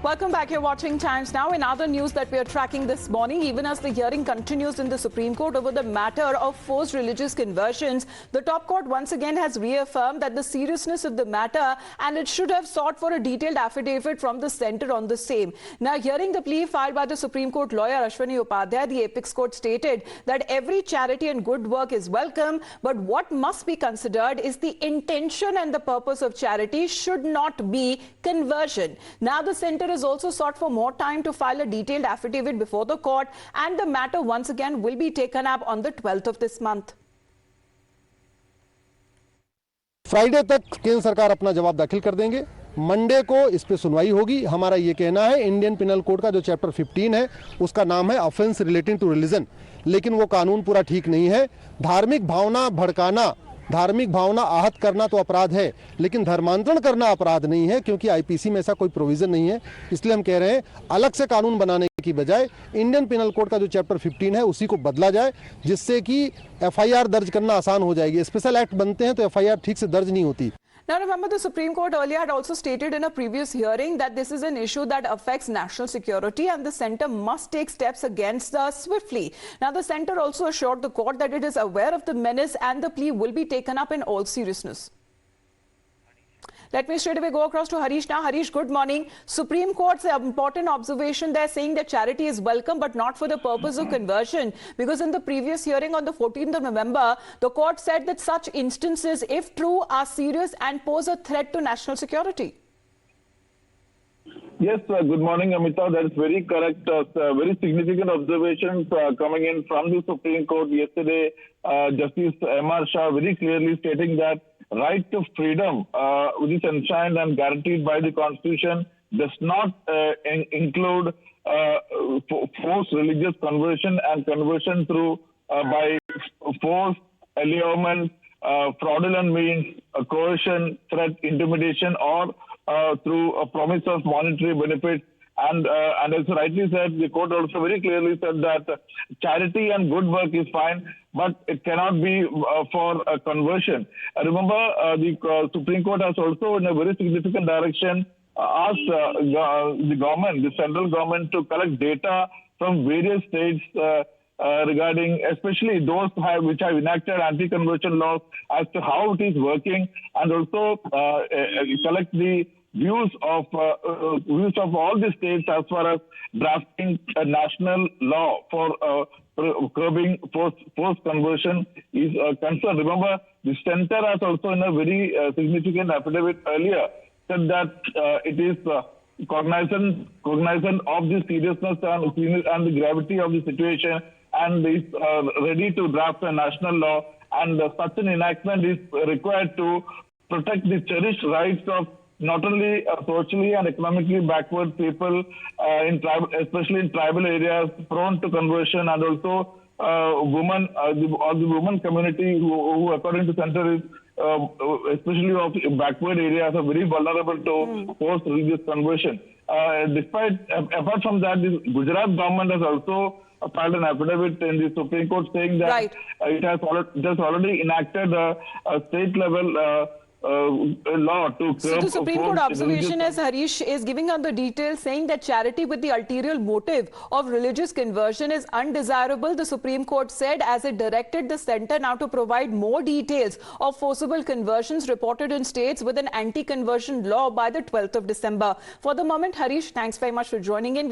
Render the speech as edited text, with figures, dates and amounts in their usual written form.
Welcome back. You're watching Times Now. In other news that we are tracking this morning, even as the hearing continues in the Supreme Court over the matter of forced religious conversions, the top court once again has reaffirmed that the seriousness of the matter and it should have sought for a detailed affidavit from the centre on the same. Now, hearing the plea filed by the Supreme Court lawyer Ashwini Upadhyay, the apex court stated that every charity and good work is welcome, but what must be considered is the intention and the purpose of charity should not be conversion. Now, the centre has also sought for more time to file a detailed affidavit before the court, and the matter once again will be taken up on the 12th of this month. Friday तक केंद्र सरकार अपना जवाब दाखिल कर देंगे। Monday को इस पे सुनवाई होगी। हमारा ये कहना है, इंडियन पिनल कोड का जो चैप्टर 15 है उसका नाम है ऑफेंस रिलेटिंग टू रिलीजन, लेकिन वो कानून पूरा ठीक नहीं है। धार्मिक भावना भड़काना, धार्मिक भावना आहत करना तो अपराध है, लेकिन धर्मांतरण करना अपराध नहीं है, क्योंकि आईपीसी में ऐसा कोई प्रोविजन नहीं है। इसलिए हम कह रहे हैं, अलग से कानून बनाने की बजाय इंडियन पिनल कोड का जो चैप्टर 15 है उसी को बदला जाए, जिससे कि एफआईआर दर्ज करना आसान हो जाएगी। स्पेशल एक्ट बनते हैं तो एफआईआर ठीक से दर्ज नहीं होती। Now, remember, the Supreme Court earlier had also stated in a previous hearing that this is an issue that affects national security and the centre must take steps against swiftly. Now, the centre also assured the court that it is aware of the menace and the plea will be taken up in all seriousness. Let me straight away go across to Harish now. Harish, good morning. Supreme Court's important observation there saying that charity is welcome but not for the purpose of conversion, because in the previous hearing on the 14th of November, the court said that such instances, if true, are serious and pose a threat to national security. Yes, good morning, Amita. That is very correct. Very significant observations coming in from the Supreme Court yesterday. Justice M.R. Shah very clearly stating that right to freedom, which is enshrined and guaranteed by the Constitution, does not include forced religious conversion and conversion through by force, allurement, fraudulent means, coercion, threat, intimidation, or through a promise of monetary benefits. And as rightly said, the court also very clearly said that charity and good work is fine, but it cannot be for a conversion. Remember, the Supreme Court has also, in a very significant direction, asked the government, the central government, to collect data from various states regarding, especially those which have enacted anti-conversion laws, as to how it is working, and also collect the views of all the states as far as drafting a national law for curbing forced conversion is concerned. Remember, the centre has also, in a very significant affidavit earlier, said that it is cognizant of the seriousness and the gravity of the situation, and is ready to draft a national law, and such an enactment is required to protect the cherished rights of not only socially and economically backward people, especially in tribal areas prone to conversion, and also women, the women community who according to center is especially of backward areas are very vulnerable to forced religious conversion. Apart from that, the Gujarat government has also filed an affidavit in the Supreme Court saying that it has already enacted a state level law to curb. So the Supreme Court observation, as Harish is giving out the details, saying that charity with the ulterior motive of religious conversion is undesirable. The Supreme Court said, as it directed the centre now to provide more details of forcible conversions reported in states with an anti-conversion law by the 12th of December. For the moment, Harish, thanks very much for joining in.